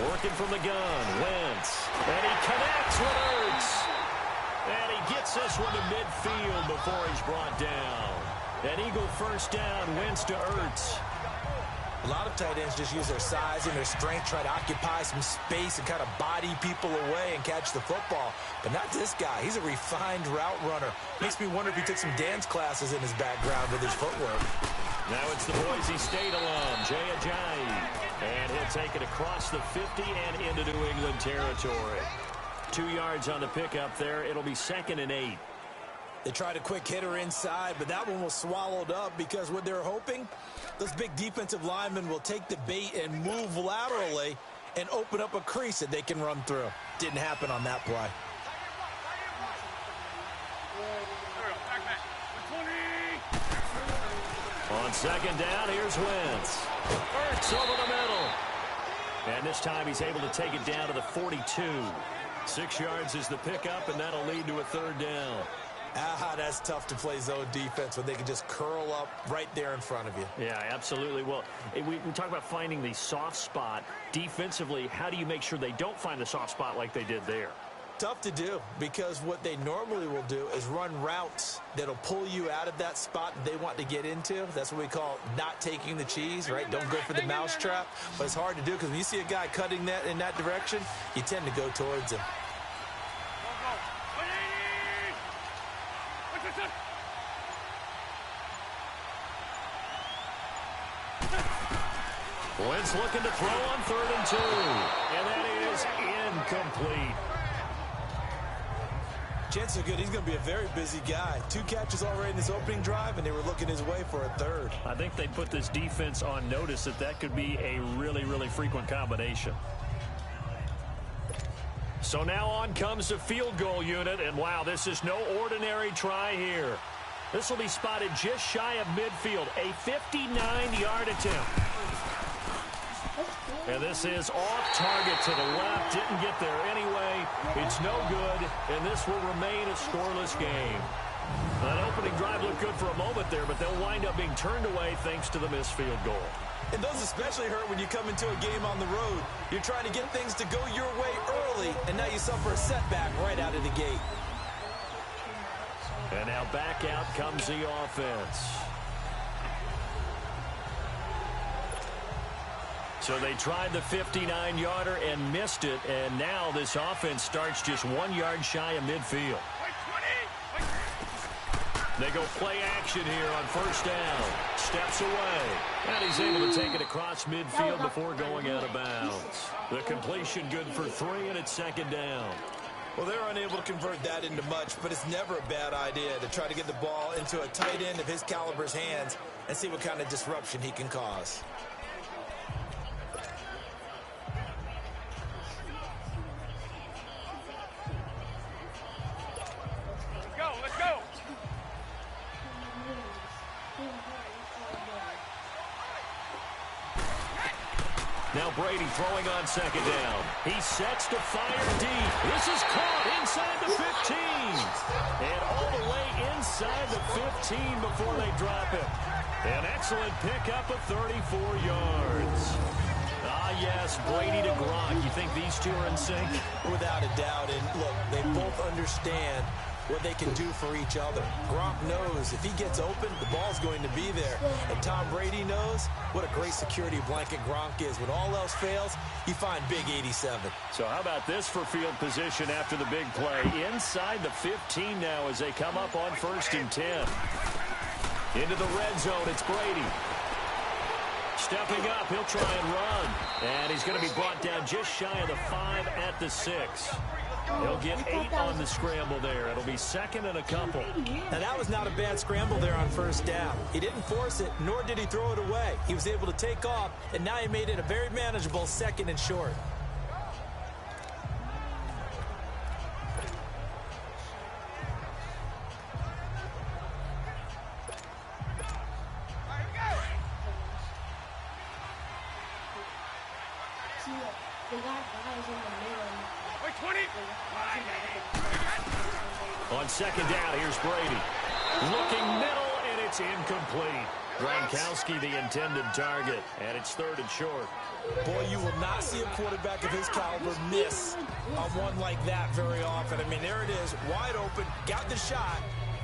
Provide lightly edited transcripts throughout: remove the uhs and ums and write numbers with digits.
Working from the gun, Wentz. And he connects with Ertz. And he gets this one to midfield before he's brought down. An Eagle first down, Wentz to Ertz. A lot of tight ends just use their size and their strength, try to occupy some space and kind of body people away and catch the football. But not this guy. He's a refined route runner. Makes me wonder if he took some dance classes in his background with his footwork. Now it's the Boise State alum, Jay Ajayi. And he'll take it across the 50 and into New England territory. 2 yards on the pickup there. It'll be 2nd and 8. They tried a quick hitter inside, but that one was swallowed up because what they're hoping, those big defensive linemen will take the bait and move laterally and open up a crease that they can run through. Didn't happen on that play. On 2nd down, here's Wentz. Ertz over the middle. And this time he's able to take it down to the 42. 6 yards is the pickup, and that'll lead to a 3rd down. That's tough to play zone defense when they can just curl up right there in front of you. Yeah, absolutely. Well, we talk about finding the soft spot. Defensively, how do you make sure they don't find the soft spot like they did there? Tough to do, because what they normally will do is run routes that'll pull you out of that spot that they want to get into. That's what we call not taking the cheese, right? Don't go for the mousetrap. But it's hard to do because when you see a guy cutting that in that direction, you tend to go towards him. Wentz looking to throw on 3rd and 2. And that is incomplete. Chances are good he's going to be a very busy guy. 2 catches already in this opening drive, and they were looking his way for a 3rd. I think they put this defense on notice that could be a really, really frequent combination. So now on comes the field goal unit, and wow, this is no ordinary try here. This will be spotted just shy of midfield, a 59-yard attempt. And this is off target to the left. Didn't get there anyway. It's no good, and this will remain a scoreless game. That opening drive looked good for a moment there, but they'll wind up being turned away thanks to the missed field goal. And those especially hurt when you come into a game on the road. You're trying to get things to go your way early, and now you suffer a setback right out of the gate. And now back out comes the offense. So they tried the 59-yarder and missed it, and now this offense starts just 1 yard shy of midfield. They go play action here on 1st down. Steps away. And he's able to take it across midfield before going out of bounds. The completion good for 3, and it's 2nd down. Well, they're unable to convert that into much, but it's never a bad idea to try to get the ball into a tight end of his caliber's hands and see what kind of disruption he can cause. Let's go. Now Brady throwing on 2nd down. He sets to fire deep. This is caught inside the 15. And all the way inside the 15 before they drop it. An excellent pickup of 34 yards. Ah, yes, Brady to Gronk. You think these two are in sync? Without a doubt. And look, they both understand what they can do for each other. Gronk knows if he gets open, the ball's going to be there. And Tom Brady knows what a great security blanket Gronk is. When all else fails, you find Big 87. So how about this for field position after the big play? Inside the 15 now as they come up on 1st and 10. Into the red zone, it's Brady. Stepping up, he'll try and run. And he's going to be brought down just shy of the 5 at the 6. He'll get 8 on the scramble there. It'll be 2nd and a couple. Now, that was not a bad scramble there on 1st down. He didn't force it, nor did he throw it away. He was able to take off, and now he made it a very manageable 2nd and short. On 2nd down, here's Brady. Looking middle, and it's incomplete. Gronkowski, the intended target, and it's 3rd and short. Boy, you will not see a quarterback of his caliber miss on one like that very often. I mean, there it is, wide open, got the shot,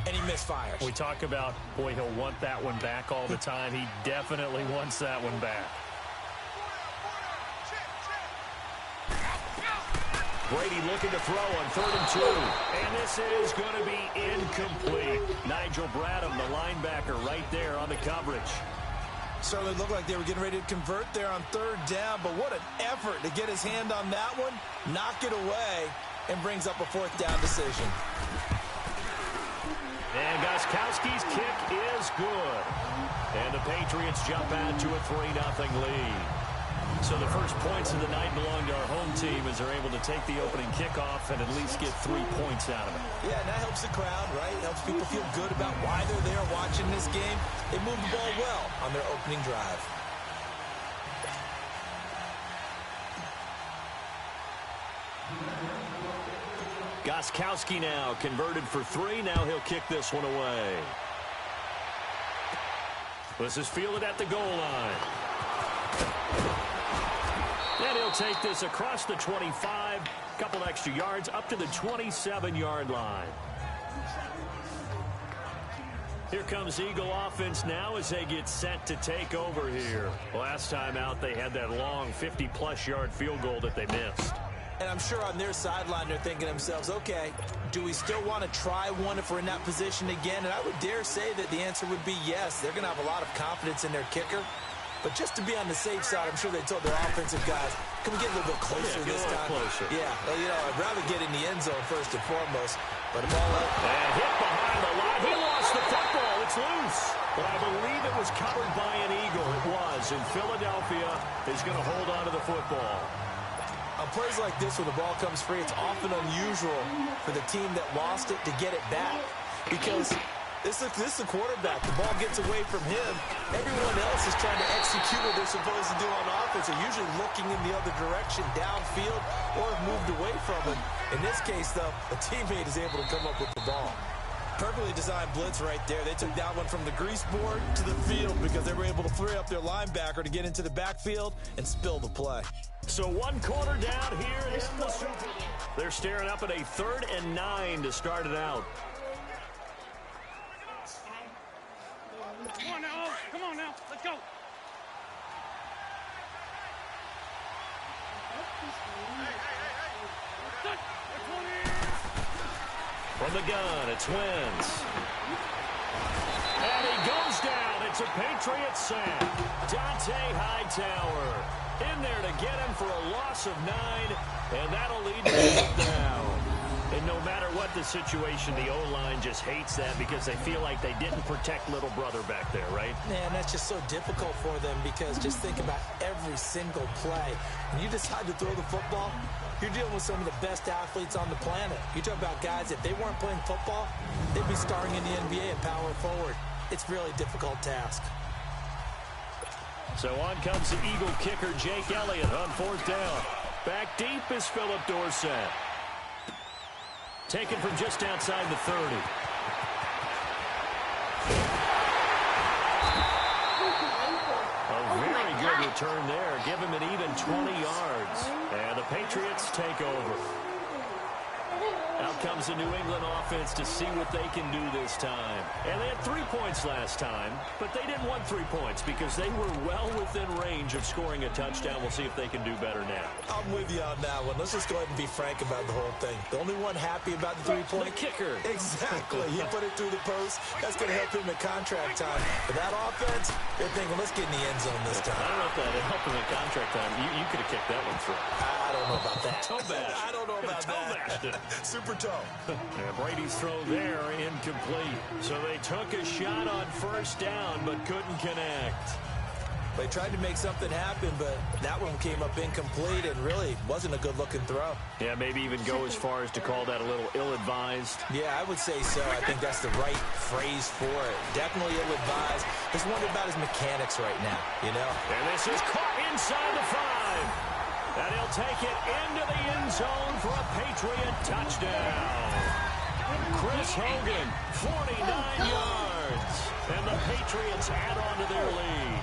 and he misfires. We talk about, boy, he'll want that one back all the time. He definitely wants that one back. Brady looking to throw on 3rd and 2. And this is going to be incomplete. Nigel Bradham, the linebacker, right there on the coverage. Certainly looked like they were getting ready to convert there on 3rd down, but what an effort to get his hand on that one, knock it away, and brings up a 4th down decision. And Gostkowski's kick is good. And the Patriots jump out to a 3-0 lead. So the first points of the night belong to our home team as they're able to take the opening kickoff and at least get 3 points out of it. Yeah, and that helps the crowd, right? It helps people feel good about why they're there watching this game. They moved the ball well on their opening drive. Gostkowski now converted for 3. Now he'll kick this one away. This is fielded at the goal line. And he'll take this across the 25, couple extra yards up to the 27-yard line. Here comes Eagle offense now as they get set to take over here. Last time out, they had that long 50-plus yard field goal that they missed. And I'm sure on their sideline they're thinking to themselves, okay, do we still want to try one if we're in that position again? And I would dare say that the answer would be yes. They're going to have a lot of confidence in their kicker. But just to be on the safe side, I'm sure they told their offensive guys, can we get a little bit closer this time? Closer. Yeah, well, you know, I'd rather get in the end zone first and foremost. But the ball up. And hit behind the line. He lost the football. It's loose. But I believe it was covered by an Eagle. It was. And Philadelphia is going to hold on to the football. On plays like this, when the ball comes free, it's often unusual for the team that lost it to get it back. Because this is the quarterback. The ball gets away from him. Everyone else is trying to execute what they're supposed to do on offense. They're usually looking in the other direction, downfield, or have moved away from him. In this case, though, a teammate is able to come up with the ball. Perfectly designed blitz right there. They took that one from the grease board to the field because they were able to free up their linebacker to get into the backfield and spill the play. So 1 quarter down here in the Super Bowl. They're staring up at a 3rd and 9 to start it out. Come on now. Come on now. Let's go. From the gun, it's Wentz. And he goes down. It's a Patriots sack. Dante Hightower in there to get him for a loss of 9, and that'll lead to a down. And no matter what the situation, the O-line just hates that because they feel like they didn't protect little brother back there, right? Man, that's just so difficult for them because just think about every single play. When you decide to throw the football, you're dealing with some of the best athletes on the planet. You talk about guys, if they weren't playing football, they'd be starring in the NBA and power forward. It's a really difficult task. So on comes the Eagle kicker, Jake Elliott, on 4th down. Back deep is Philip Dorsett. Taken from just outside the 30. A very good return there. Give him an even 20 yards. And the Patriots take over. Out comes the New England offense to see what they can do this time. And they had 3 points last time, but they didn't want 3 points because they were well within range of scoring a touchdown. We'll see if they can do better now. I'm with you on that one. Let's just go ahead and be frank about the whole thing. The only one happy about the 3-point? The kicker. Exactly. He put it through the post. That's going to help him at contract time. But that offense, they're thinking, let's get in the end zone this time. I don't know if that helped him at contract time. You could have kicked that one through. I don't know about that. Toe bash. I don't know about that. Super toe. Yeah, Brady's throw there, incomplete. So they took a shot on 1st down, but couldn't connect. They tried to make something happen, but that one came up incomplete and really wasn't a good-looking throw. Yeah, maybe even go as far as to call that a little ill-advised. Yeah, I would say so. I think that's the right phrase for it. Definitely ill-advised. Just wonder about his mechanics right now, you know? And this is caught inside the 5. And he'll take it into the end zone for a Patriot touchdown. Chris Hogan, 49 yards. yards. And the Patriots add on to their lead.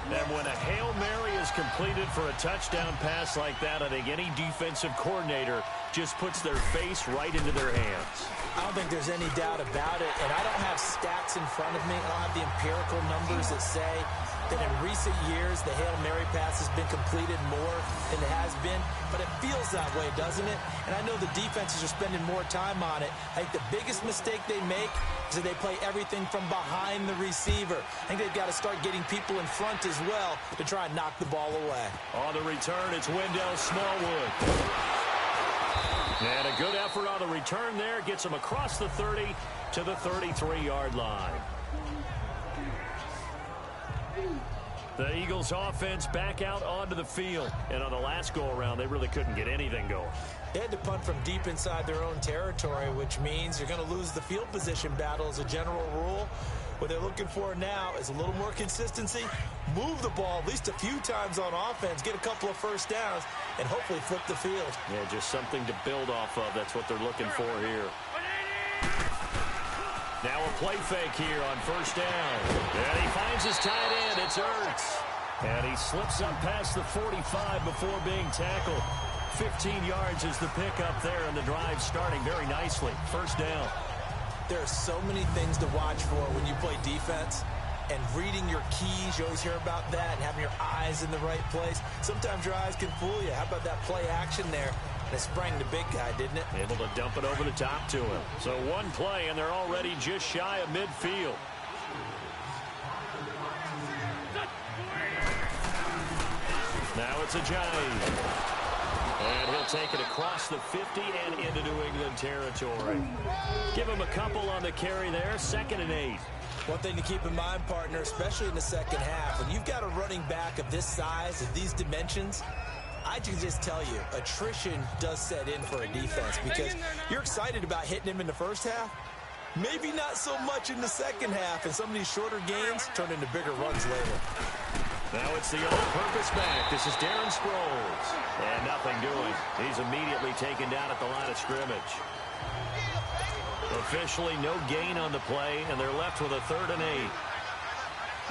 And when a Hail Mary is completed for a touchdown pass like that, I think any defensive coordinator just puts their face right into their hands. I don't think there's any doubt about it, and I don't have stats in front of me. I don't have the empirical numbers that say that in recent years the Hail Mary pass has been completed more than it has been, but it feels that way, doesn't it? And I know the defenses are spending more time on it. I think the biggest mistake they make is that they play everything from behind the receiver. I think they've got to start getting people in front as well to try and knock the ball away. On the return, it's Wendell Smallwood. And a good effort on the return there. Gets him across the 30 to the 33-yard line. The Eagles offense back out onto the field. And on the last go-around, they really couldn't get anything going. They had to punt from deep inside their own territory, which means you're going to lose the field position battle as a general rule. What they're looking for now is a little more consistency, move the ball at least a few times on offense, get a couple of first downs, and hopefully flip the field. Yeah, just something to build off of. That's what they're looking for here. Now a play fake here on first down. And he finds his tight end. It's Ertz. And he slips up past the 45 before being tackled. 15 yards is the pickup there, and the drive starting very nicely. First down. There are so many things to watch for when you play defense. And reading your keys, you always hear about that, and having your eyes in the right place. Sometimes your eyes can fool you. How about that play action there? And it sprang the big guy, didn't it? Able to dump it over the top to him. So one play, and they're already just shy of midfield. Now it's a Ajayi. And he'll take it across the 50 and into New England territory. Give him a couple on the carry there. 2nd and 8. One thing to keep in mind, partner, especially in the second half, when you've got a running back of this size, of these dimensions, I can just tell you, attrition does set in for a defense because you're excited about hitting him in the first half. Maybe not so much in the second half, and some of these shorter gains turn into bigger runs later. Now it's the all-purpose back. This is Darren Sproles. And nothing doing. He's immediately taken down at the line of scrimmage. Officially no gain on the play, and they're left with a 3rd and 8.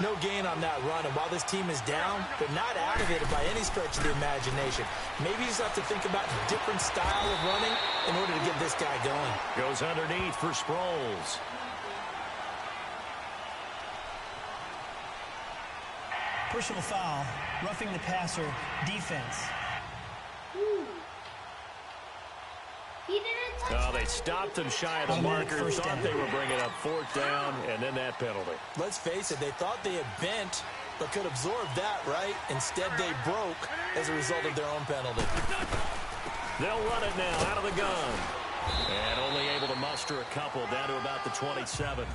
No gain on that run, and while this team is down, they're not out of it by any stretch of the imagination. Maybe you just have to think about a different style of running in order to get this guy going. Goes underneath for Sproles. Personal foul, roughing the passer, defense. Oh, they stopped him shy of the marker, thought they were bringing up 4th down, and then that penalty. Let's face it, they thought they had bent, but could absorb that, right? Instead, they broke as a result of their own penalty. They'll run it now out of the gun. And only able to muster a couple down to about the 27.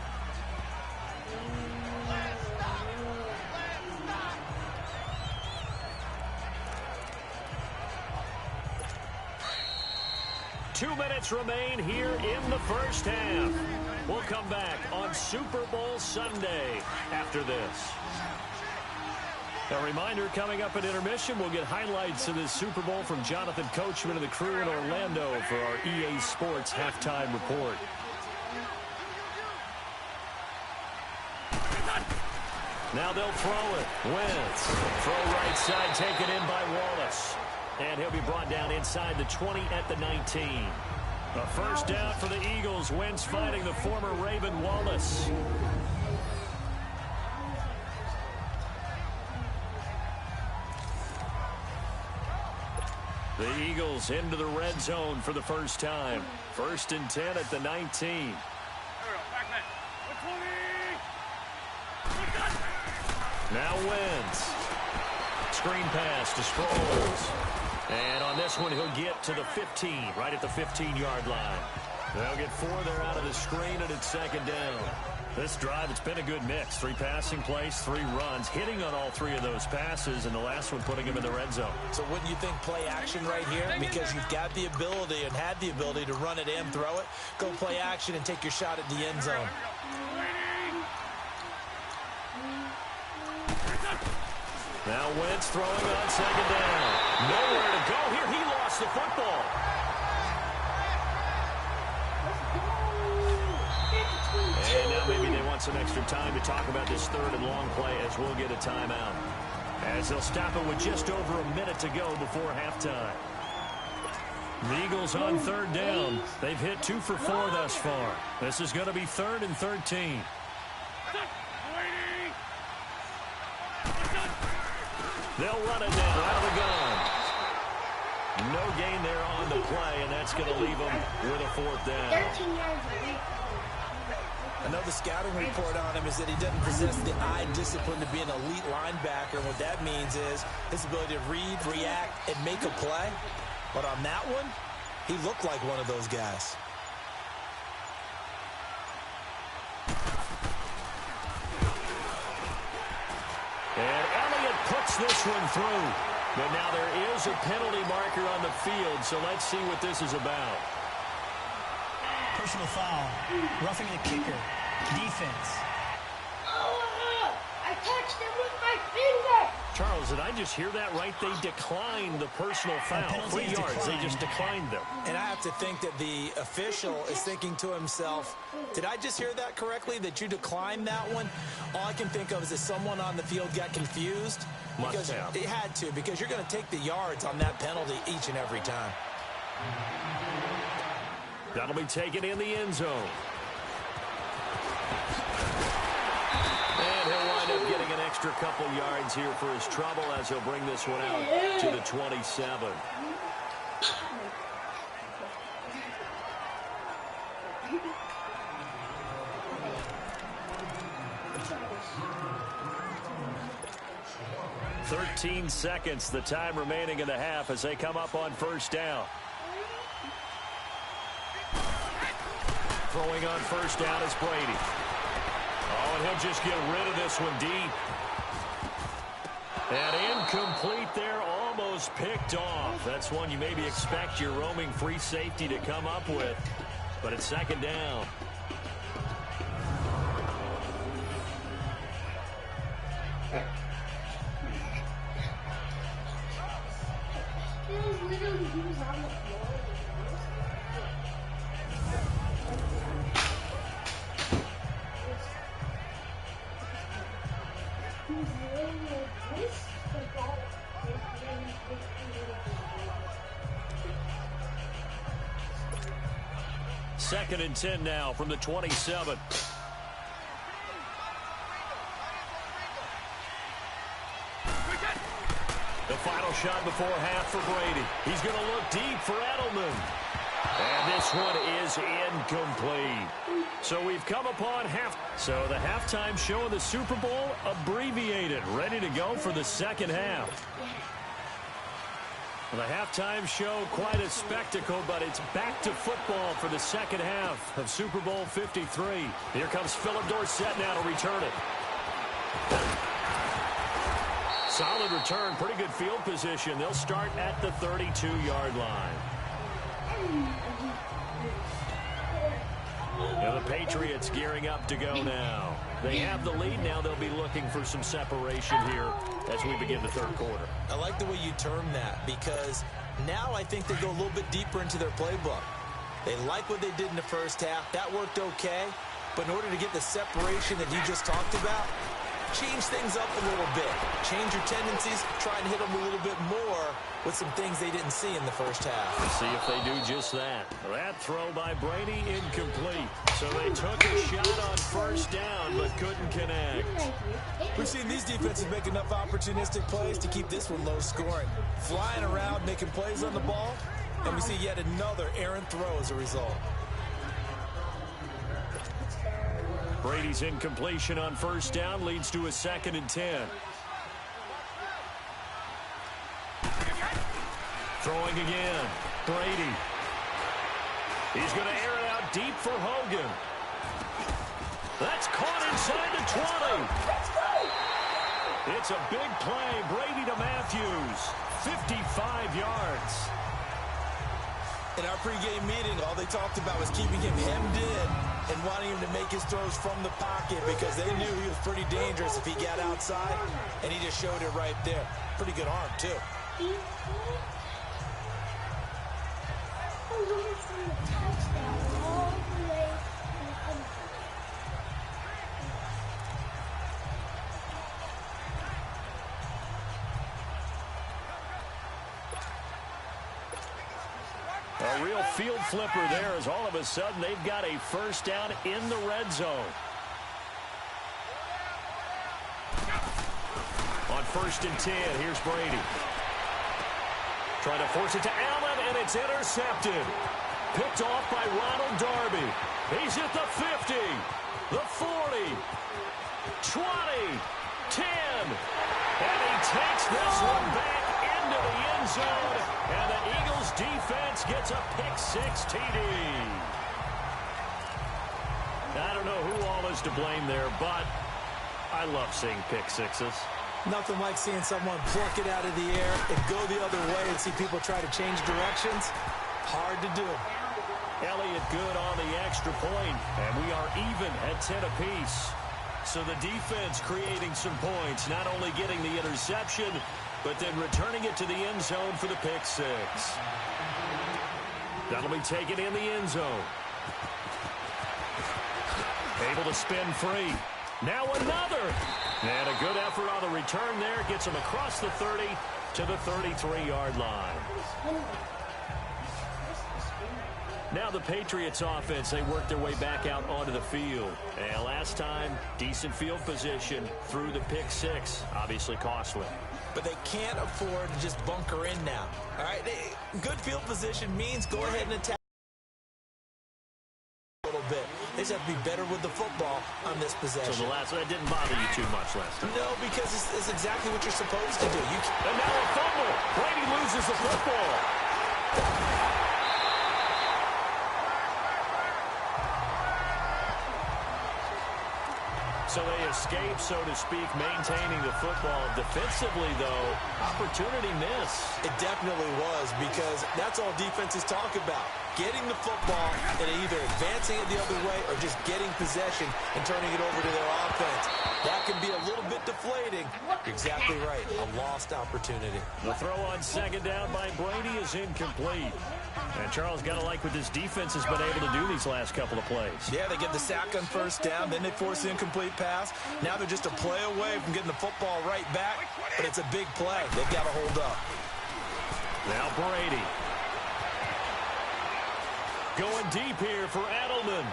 Two minutes remain here in the first half. We'll come back on Super Bowl Sunday after this. A reminder, coming up at intermission, we'll get highlights of this Super Bowl from Jonathan Coachman and the crew in Orlando for our EA Sports halftime report. Now they'll throw it. Wentz. Throw right side taken in by Wallace. And he'll be brought down inside the 20 at the 19. A first down for the Eagles. Wentz fighting the former Raven Wallace. The Eagles into the red zone for the first time. 1st and 10 at the 19. Now Wentz. Screen pass to Sproles. And on this one, he'll get to the 15, right at the 15-yard line. They'll get 4 there out of the screen, and it's 2nd down. This drive, it's been a good mix. 3 passing plays, 3 runs, hitting on all 3 of those passes, and the last one putting him in the red zone. So wouldn't you think play action right here? Because you've got the ability and had the ability to run it and throw it. Go play action and take your shot at the end zone. Now Wentz throwing on 2nd down. Nowhere to go here. He lost the football. And now maybe they want some extra time to talk about this third and long play as we'll get a timeout. As they'll stop it with just over a minute to go before halftime. The Eagles on third down. They've hit 2 for 4 thus far. This is going to be 3rd and 13. They'll run it now out of the gun. No gain there on the play, and that's going to leave them with a 4th down. 13 yards. I know the scouting report on him is that he doesn't possess the eye discipline to be an elite linebacker. And what that means is his ability to read, react, and make a play. But on that one, he looked like one of those guys. And Elliott puts this one through. But now there is a penalty marker on the field, so let's see what this is about. Personal foul. Roughing the kicker. Defense. I touched him with my finger. Charles, did I just hear that right? They declined the personal foul. 3 yards. They just declined them. And I have to think that the official is thinking to himself, did I just hear that correctly, that you declined that one? All I can think of is that someone on the field got confused. Must have. It had to, because you're going to take the yards on that penalty each and every time. That'll be taken in the end zone. And he'll wind up getting an extra couple yards here for his trouble as he'll bring this one out to the 27. "13 seconds, the time remaining in the half as they come up on first down. Throwing on first down is Brady. Oh, and he'll just get rid of this one deep. And incomplete there, almost picked off. That's one you maybe expect your roaming free safety to come up with. But it's second down. Literally, he was on the floor. Second and 10 now from the 27. The final shot before half for Brady. He's going to look deep for Edelman. And this one is incomplete. So we've come upon half. So the halftime show of the Super Bowl abbreviated, ready to go for the second half. The halftime show, quite a spectacle, but it's back to football for the second half of Super Bowl 53. Here comes Philip Dorsett now to return it. Solid return, pretty good field position. They'll start at the 32-yard line. Now the Patriots gearing up to go now. They have the lead now. They'll be looking for some separation here as we begin the third quarter. I like the way you term that, because now I think they go a little bit deeper into their playbook. They like what they did in the first half. That worked okay. But in order to get the separation that you just talked about, change things up a little bit. Change your tendencies. Try and hit them a little bit more with some things they didn't see in the first half. Let's see if they do just that. That throw by Brady incomplete. So they took a shot on first down but couldn't connect. We've seen these defenses make enough opportunistic plays to keep this one low scoring. Flying around, making plays on the ball, and we see yet another errant throw as a result. Brady's incompletion on first down leads to a 2nd and 10. Throwing again. Brady. He's going to air it out deep for Hogan. That's caught inside the 20. It's a big play. Brady to Matthews. 55 yards. In our pregame meeting, all they talked about was keeping him hemmed in and wanting him to make his throws from the pocket because they knew he was pretty dangerous if he got outside, and he just showed it right there. Pretty good arm, too. real field flipper there as all of a sudden they've got a first down in the red zone. On 1st and 10, here's Brady. Trying to force it to Allen, and it's intercepted. Picked off by Ronald Darby. He's at the 50, the 40, 20, 10. And he takes this one back into the end zone. And the Eagles defense gets a pick-6 TD. I don't know who all is to blame there, but I love seeing pick-6s. Nothing like seeing someone pluck it out of the air and go the other way and see people try to change directions. Hard to do. Elliott good on the extra point, and we are even at 10 apiece. So the defense creating some points, not only getting the interception, but then returning it to the end zone for the pick-6. That'll be taken in the end zone. Able to spin free. Now another. And a good effort on the return there. Gets him across the 30 to the 33-yard line. Now the Patriots offense, they work their way back out onto the field. And last time, decent field position through the pick-6. Obviously costly. But they can't afford to just bunker in now. All right, good field position means go ahead and attack a little bit. They just have to be better with the football on this possession. So the last one, that didn't bother you too much last time? No, because it's exactly what you're supposed to do. And now a fumble. Brady loses the football. So they escape, so to speak, maintaining the football. Defensively, though, opportunity miss. It definitely was, because that's all defenses talk about. Getting the football and either advancing it the other way or just getting possession and turning it over to their offense. That can be a little bit deflating. You're exactly right. A lost opportunity. The throw on 2nd down by Brady is incomplete. And Charles got to like what this defense has been able to do these last couple of plays. Yeah, they get the sack on 1st down, then they force the incomplete pass. Now they're just a play away from getting the football right back, but it's a big play. They've got to hold up. Now Brady. Going deep here for Edelman.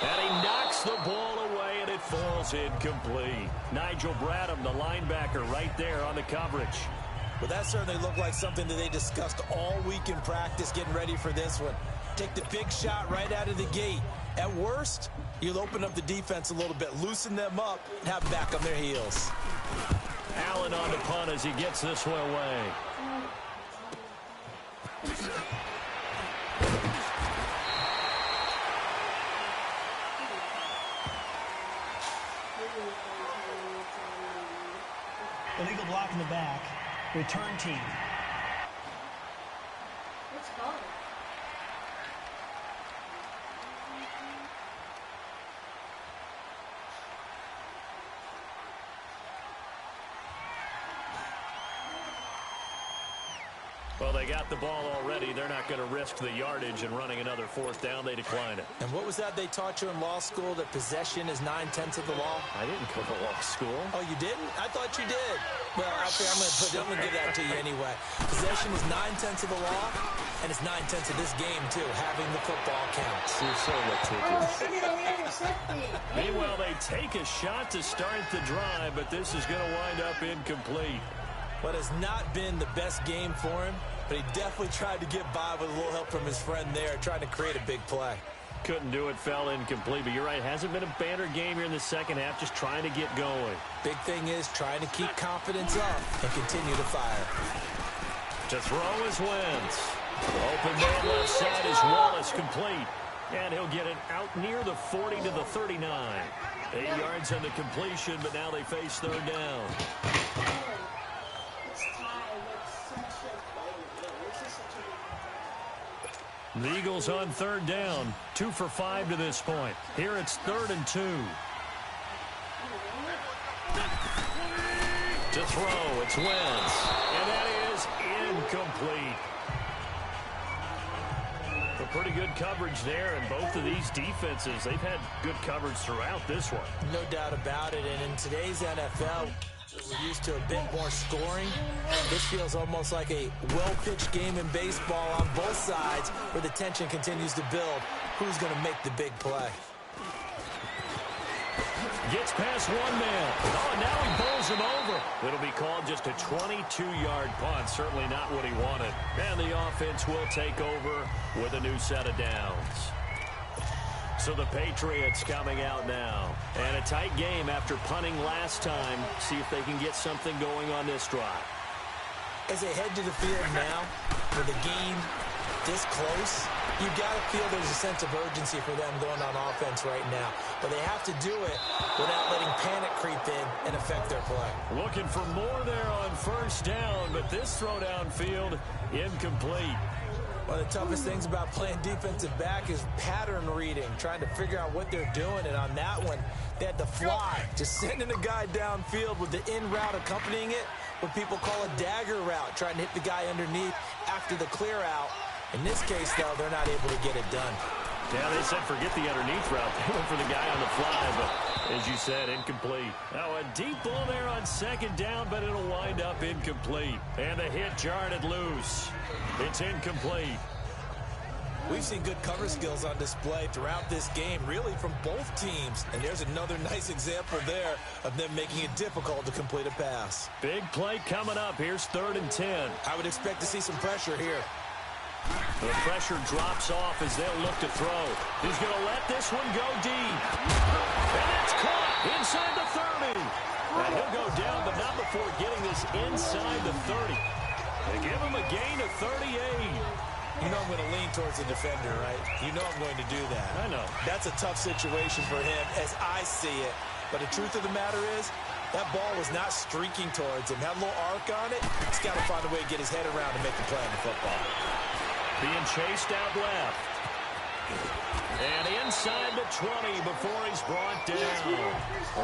And he knocks the ball away, and it falls incomplete. Nigel Bradham, the linebacker, right there on the coverage. Well, that certainly looked like something that they discussed all week in practice getting ready for this one. Take the big shot right out of the gate. At worst, you'll open up the defense a little bit, loosen them up, and have them back on their heels. Allen on the punt as he gets this one away. Illegal block in the back. Return team. Let's go. Well, they got the ball already. They're not going to risk the yardage and running another 4th down. They decline it. And what was that they taught you in law school, that possession is 9/10 of the law? I didn't go to law school. Oh, you didn't? I thought you did. Well, okay, I'm going to give that to you anyway. Possession is 9/10 of the law, and it's 9/10 of this game, too. Having the football counts. You're so litigious. Oh, Meanwhile, they take a shot to start the drive, but this is going to wind up incomplete. What has not been the best game for him, but he definitely tried to get by with a little help from his friend there, trying to create a big play. Couldn't do it, fell incomplete, but you're right, hasn't been a banner game here in the second half, just trying to get going. Big thing is trying to keep confidence up and continue to fire. To throw is Wentz. Open man left side is Wallace, complete. And he'll get it out near the 40 to the 39. 8 yards on the completion, but now they face 3rd down. The Eagles on 3rd down, 2 for 5 to this point. Here it's 3rd and 2. To throw, it's Wentz. And that is incomplete. A pretty good coverage there, and both of these defenses, they've had good coverage throughout this one. No doubt about it, and in today's NFL, We're used to a bit more scoring. This feels almost like a well-pitched game in baseball on both sides where the tension continues to build. Who's going to make the big play? Gets past one man. Oh, and now he bowls him over. It'll be called just a 22-yard punt. Certainly not what he wanted. And the offense will take over with a new set of downs. So the Patriots coming out now. And a tight game after punting last time. See if they can get something going on this drive. As they head to the field now, with the game this close, you've got to feel there's a sense of urgency for them going on offense right now. But they have to do it without letting panic creep in and affect their play. Looking for more there on first down, but this throw downfield incomplete. One of the toughest things about playing defensive back is pattern reading, trying to figure out what they're doing. And on that one, they had to fly, just sending a guy downfield with the in route accompanying it, what people call a dagger route, trying to hit the guy underneath after the clear out. In this case, though, they're not able to get it done. Yeah, they said forget the underneath route. They went for the guy on the fly, but as you said, incomplete. Now a deep ball there on second down, but it'll wind up incomplete. And the hit jarred it loose. It's incomplete. We've seen good cover skills on display throughout this game, really from both teams. And there's another nice example there of them making it difficult to complete a pass. Big play coming up. Here's 3rd and 10. I would expect to see some pressure here. The pressure drops off as they'll look to throw. He's going to let this one go deep. And it's caught inside the 30. And he'll go down, but not before getting this inside the 30. They give him a gain of 38. You know I'm going to lean towards the defender, right? You know I'm going to do that. I know. That's a tough situation for him as I see it. But the truth of the matter is, that ball was not streaking towards him. Had a little arc on it. He's got to find a way to get his head around and make the play on the football. Being chased out left. And inside the 20 before he's brought down.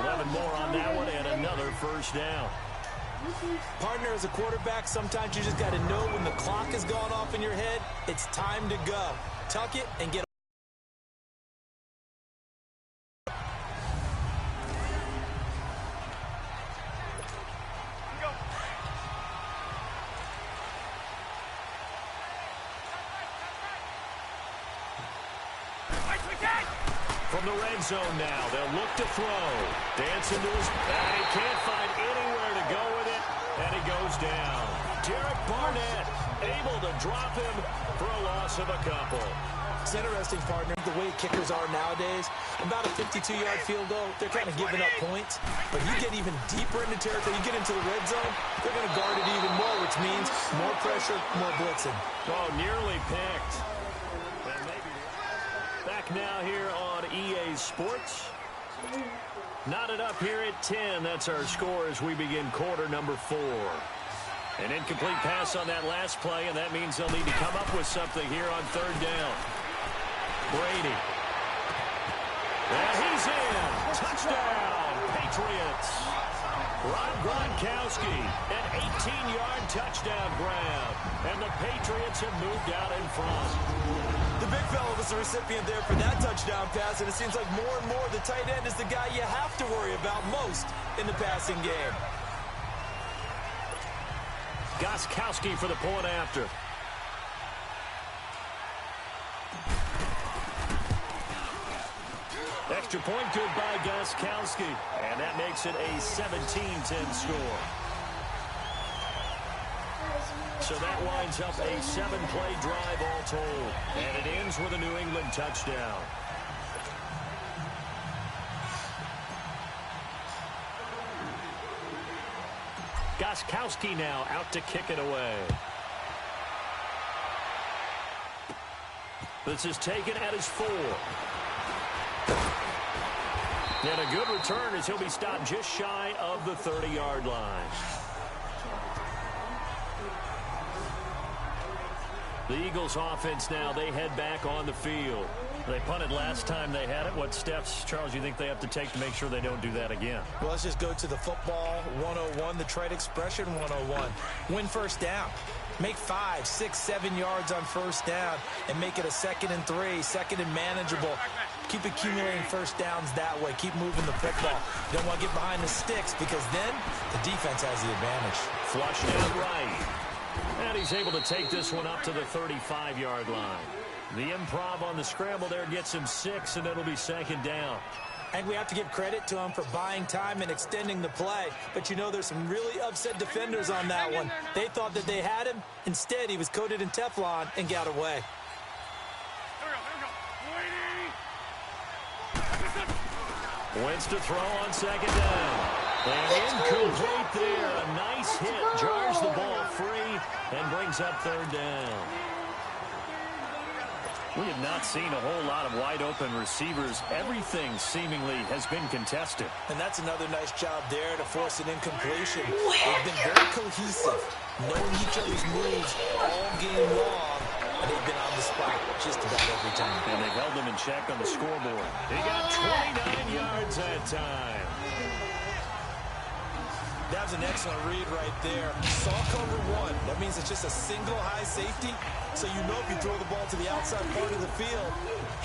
11 more on that one and another first down. Partner, as a quarterback, sometimes you just got to know when the clock has gone off in your head, it's time to go. Tuck it and get from the red zone now. They'll look to throw. Dancing to his... And he can't find anywhere to go with it. And he goes down. Derek Barnett able to drop him for a loss of a couple. It's interesting, partner, the way kickers are nowadays. About a 52-yard field goal, they're kind of giving up points. But you get even deeper into territory, you get into the red zone, they're going to guard it even more, which means more pressure, more blitzing. Oh, nearly picked. And maybe back now here on EA Sports. Knotted up here at 10. That's our score as we begin quarter number 4. An incomplete pass on that last play, and that means they'll need to come up with something here on 3rd down. Brady. And he's in. Touchdown, Patriots. Rob Gronkowski, an 18-yard touchdown grab. And the Patriots have moved out in front. The big fella was the recipient there for that touchdown pass, and it seems like more and more the tight end is the guy you have to worry about most in the passing game. Gronkowski for the point after. Extra point good by Gronkowski. And that makes it a 17-10 score. So that winds up a 7-play drive all told. And it ends with a New England touchdown. Gronkowski now out to kick it away. This is taken at his 4. And a good return as he'll be stopped just shy of the 30-yard line. The Eagles offense now, they head back on the field. They punted last time they had it. What steps, Charles, you think they have to take to make sure they don't do that again? Well, let's just go to the football 101, the trade expression 101. Win first down. Make 5, 6, 7 yards on first down and make it a 2nd and 3, 2nd and manageable. Keep accumulating first downs that way. Keep moving the football. You don't want to get behind the sticks because then the defense has the advantage. Flushed out right. And he's able to take this one up to the 35-yard line. The improv on the scramble there gets him 6, and it'll be second down. And we have to give credit to him for buying time and extending the play. But you know, there's some really upset defenders on that one. They thought that they had him. Instead, he was coated in Teflon and got away. Wentz to throw on second down. And incomplete there. A nice hit. Jars the ball free and brings up third down. We have not seen a whole lot of wide-open receivers. Everything seemingly has been contested. And that's another nice job there to force an incompletion. They've been very cohesive, knowing each other's moves all game long, and they've been on the spot just about every time. And they've held them in check on the scoreboard. He got 29 yards that time. That was an excellent read right there. Saw cover one. That means it's just a single high safety. So you know if you throw the ball to the outside part of the field,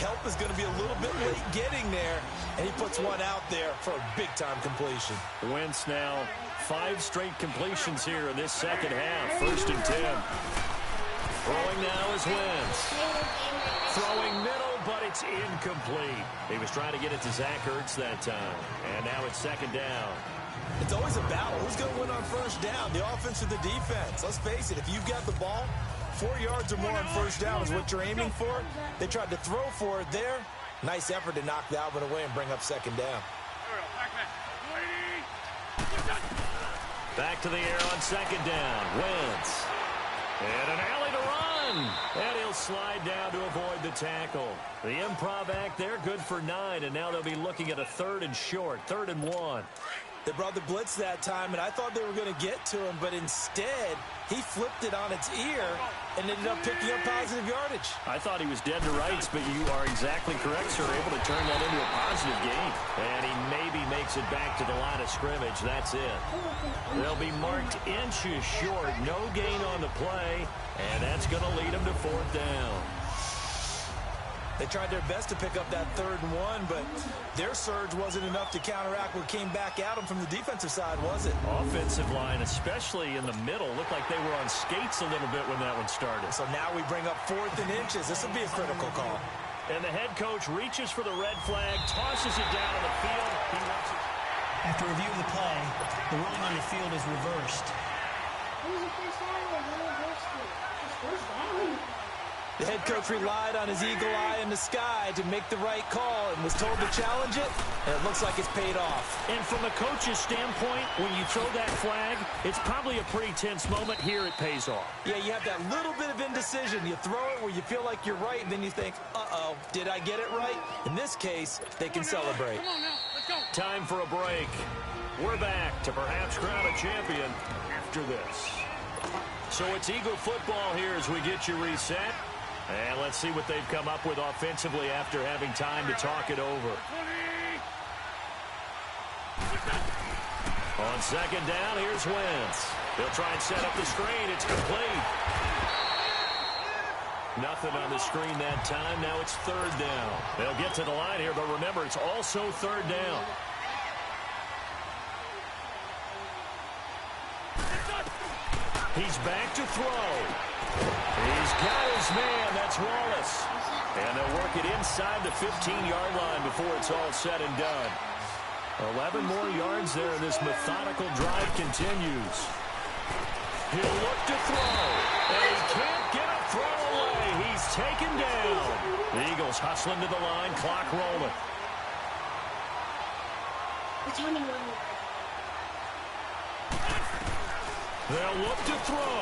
help is going to be a little bit late getting there. And he puts one out there for a big-time completion. Wentz now 5 straight completions here in this second half. 1st and 10. Throwing now is Wentz. Throwing middle, but it's incomplete. He was trying to get it to Zach Ertz that time. And now it's second down. It's always a battle. Who's going to win on first down, the offense or the defense? Let's face it, if you've got the ball, 4 yards or more on first down is what you're aiming for. They tried to throw for it there. Nice effort to knock that one away and bring up second down. Back to the air on second down. Wentz. And an alley to run. And he'll slide down to avoid the tackle. The improv act there, good for 9. And now they'll be looking at a 3rd and short, 3rd and 1. They brought the blitz that time, and I thought they were going to get to him, but instead, he flipped it on its ear and ended up picking up positive yardage. I thought he was dead to rights, but you are exactly correct, sir. Able to turn that into a positive gain. And he maybe makes it back to the line of scrimmage. That's it. They'll be marked inches short. No gain on the play, and that's going to lead them to 4th down. They tried their best to pick up that 3rd and 1, but their surge wasn't enough to counteract what came back at them from the defensive side, was it? Offensive line, especially in the middle, looked like they were on skates a little bit when that one started. So now we bring up 4th and inches. This will be a critical call. And the head coach reaches for the red flag, tosses it down on the field. He wants it. After review of the play, the ruling on the field is reversed. The head coach relied on his eagle eye in the sky to make the right call and was told to challenge it, and it looks like it's paid off. And from a coach's standpoint, when you throw that flag, it's probably a pretty tense moment. Here it pays off. Yeah, you have that little bit of indecision. You throw it where you feel like you're right, and then you think, uh-oh, did I get it right? In this case, they can celebrate. Come on now, let's go. Time for a break. We're back to perhaps crown a champion after this. So it's Eagle football here as we get you reset. And let's see what they've come up with offensively after having time to talk it over. On second down, here's Wentz. They'll try and set up the screen. It's complete. Nothing on the screen that time. Now it's 3rd down. They'll get to the line here, but remember, it's also 3rd down. He's back to throw. He's got his man. That's Wallace. And they'll work it inside the 15-yard line before it's all said and done. 11 more yards there, and this methodical drive continues. He'll look to throw. And he can't get a throw away. He's taken down. The Eagles hustling to the line. Clock rolling. They'll look to throw.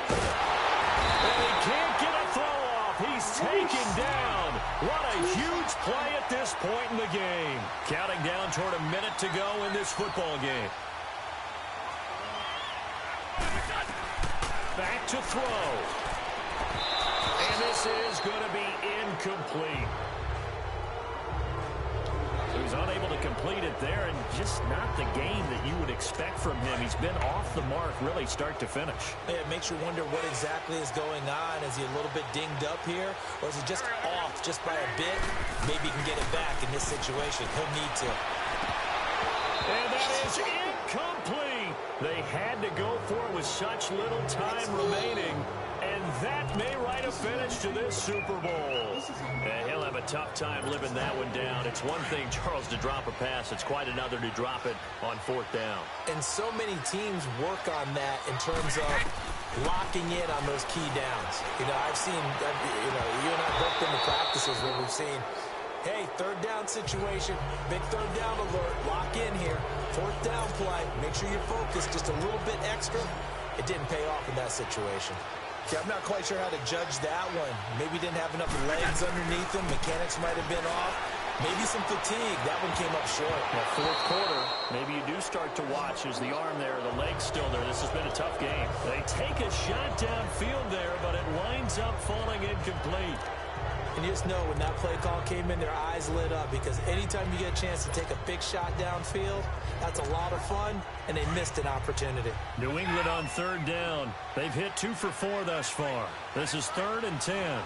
And he can't get a throw off. He's taken down. What a huge play at this point in the game. Counting down toward a minute to go in this football game. Back to throw. And this is going to be incomplete. So he's unable to complete it there, and just not the game that you would expect from him. He's been off the mark really start to finish. It makes you wonder what exactly is going on. Is he a little bit dinged up here, or is it just off off just by a bit, maybe he can get it back in this situation. He'll need to. And that is incomplete. They had to go for it with such little time remaining. And that may write a finish to this Super Bowl. And he'll have a tough time living that one down. It's one thing, Charles, to drop a pass. It's quite another to drop it on 4th down. And so many teams work on that in terms of locking in on those key downs. I've seen, you and I both been to practices where we've seen, hey, 3rd down situation, big 3rd down alert, lock in here. 4th down play, make sure you're focused just a little bit extra. It didn't pay off in that situation. Yeah, I'm not quite sure how to judge that one. Maybe didn't have enough legs underneath him. Mechanics might have been off. Maybe some fatigue. That one came up short. Well, 4th quarter, maybe you do start to watch as the arm there, the leg's still there. This has been a tough game. They take a shot downfield there, but it winds up falling incomplete. And you just know when that play call came in, their eyes lit up because anytime you get a chance to take a big shot downfield, that's a lot of fun, and they missed an opportunity. New England on 3rd down. They've hit 2 for 4 thus far. This is 3rd and 10.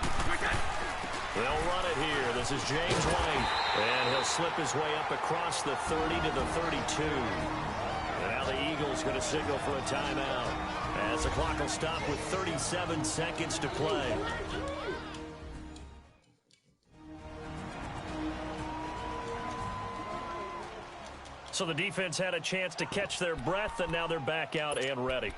They'll run it here. This is James White. And he'll slip his way up across the 30 to the 32. And now the Eagles going to signal for a timeout as the clock will stop with 37 seconds to play. So the defense had a chance to catch their breath, and now they're back out and ready.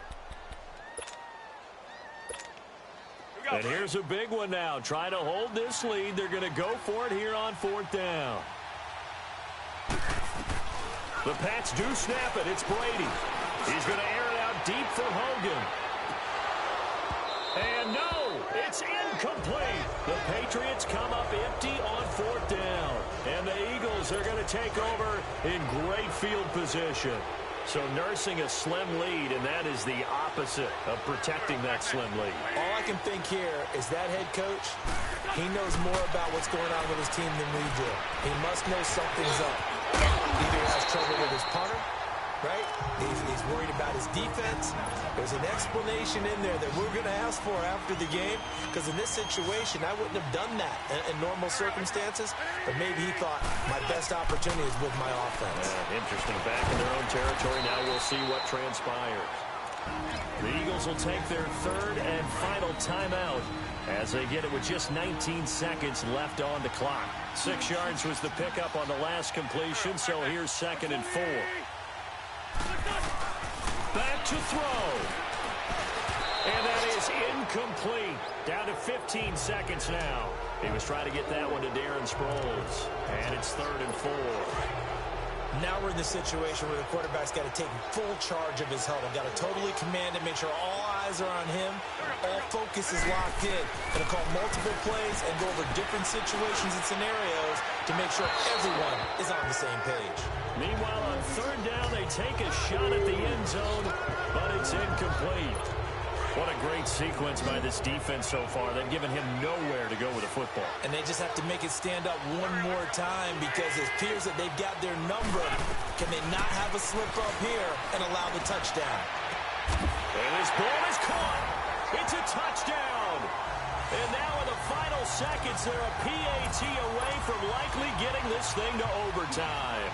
And here's a big one now. Trying to hold this lead. They're going to go for it here on 4th down. The Pats do snap it. It's Brady. He's going to air it out deep for Hogan. And no, it's incomplete. The Patriots come up empty on 4th down. And the Eagles are going to take over in great field position. So nursing a slim lead, and that is the opposite of protecting that slim lead. All I can think here is that head coach, he knows more about what's going on with his team than we do. He must know something's up. Either he has trouble with his punter, right? He's worried about his defense. There's an explanation in there that we're going to ask for after the game, because in this situation, I wouldn't have done that in normal circumstances, but maybe he thought my best opportunity is with my offense. Interesting. Back in their own territory. Now we'll see what transpires. The Eagles will take their 3rd and final timeout as they get it with just 19 seconds left on the clock. 6 yards was the pickup on the last completion, so here's 2nd and 4. Back to throw. And that is incomplete. Down to 15 seconds now. He was trying to get that one to Darren Sproles. And it's 3rd and 4. Now we're in the situation where the quarterback's got to take full charge of his huddle. Got to totally command it, make sure all eyes are on him. All focus is locked in. Going to call multiple plays and go over different situations and scenarios to make sure everyone is on the same page. Meanwhile, on 3rd down, they take a shot at the end zone, but it's incomplete. What a great sequence by this defense so far. They've given him nowhere to go with the football. And they just have to make it stand up one more time because it appears that they've got their number. Can they not have a slip up here and allow the touchdown? And this ball is caught. It's a touchdown. And now in the final seconds, they're a PAT away from likely getting this thing to overtime.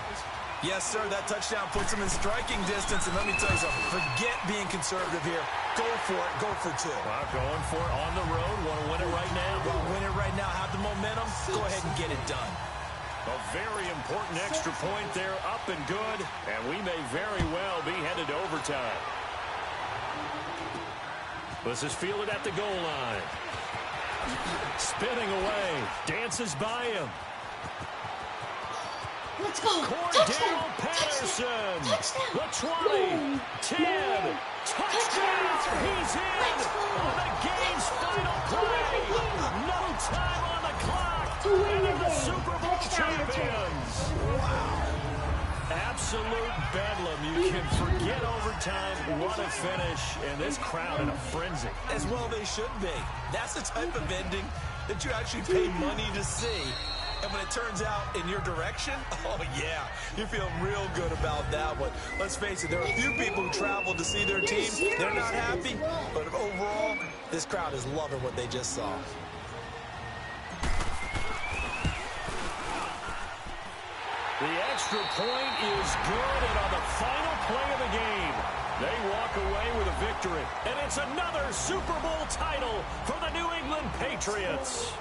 Yes, sir, that touchdown puts them in striking distance. And let me tell you something, forget being conservative here. Go for it, go for 2. Going for it on the road. Want to win it right now? Well, win it right now, have the momentum, go ahead and get it done. A very important extra point there, up and good. And we may very well be headed to overtime. This is fielded at the goal line. Spinning away, dances by him. Let's go. Cordell Patterson. The 20, 10, touchdown. He's in on the game's final play. No time on the clock. And they're the Super Bowl champions. Wow. Absolute bedlam. You can forget overtime. What a finish. And this crowd in a frenzy. As well they should be. That's the type of ending that you actually pay money to see. And when it turns out in your direction, oh, yeah, you feel real good about that one. Let's face it, there are a few people who travel to see their teams. They're not happy, but overall, this crowd is loving what they just saw. The extra point is good, and on the final play of the game, they walk away with a victory. And it's another Super Bowl title for the New England Patriots.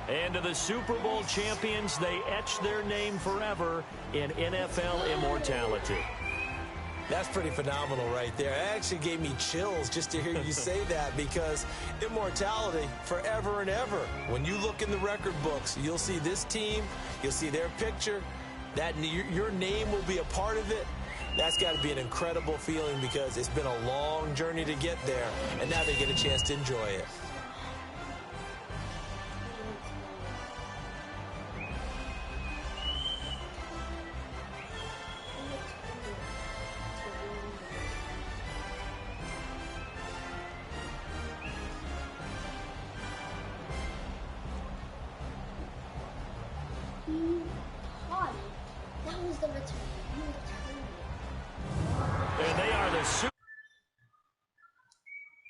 And to the Super Bowl champions, they etch their name forever in NFL immortality. That's pretty phenomenal right there. It actually gave me chills just to hear you say that, because immortality forever and ever. When you look in the record books, you'll see this team, you'll see their picture, that your name will be a part of it. That's got to be an incredible feeling, because it's been a long journey to get there, and now they get a chance to enjoy it. That was the return. And they are the Super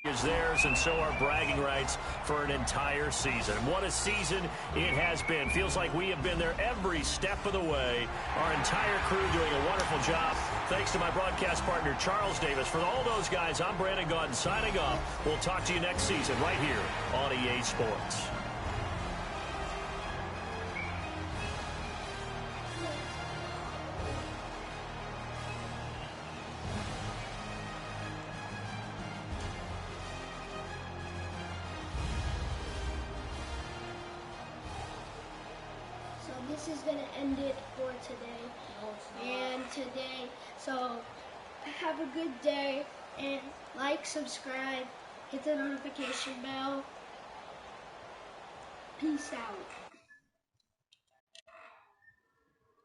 is theirs, and so are bragging rights for an entire season. What a season it has been. Feels like we have been there every step of the way. Our entire crew doing a wonderful job. Thanks to my broadcast partner, Charles Davis. For all those guys, I'm Brandon Gaudin signing off. We'll talk to you next season right here on EA Sports. This is going to end it for today. So have a good day, and like, subscribe, hit the notification bell. Peace out.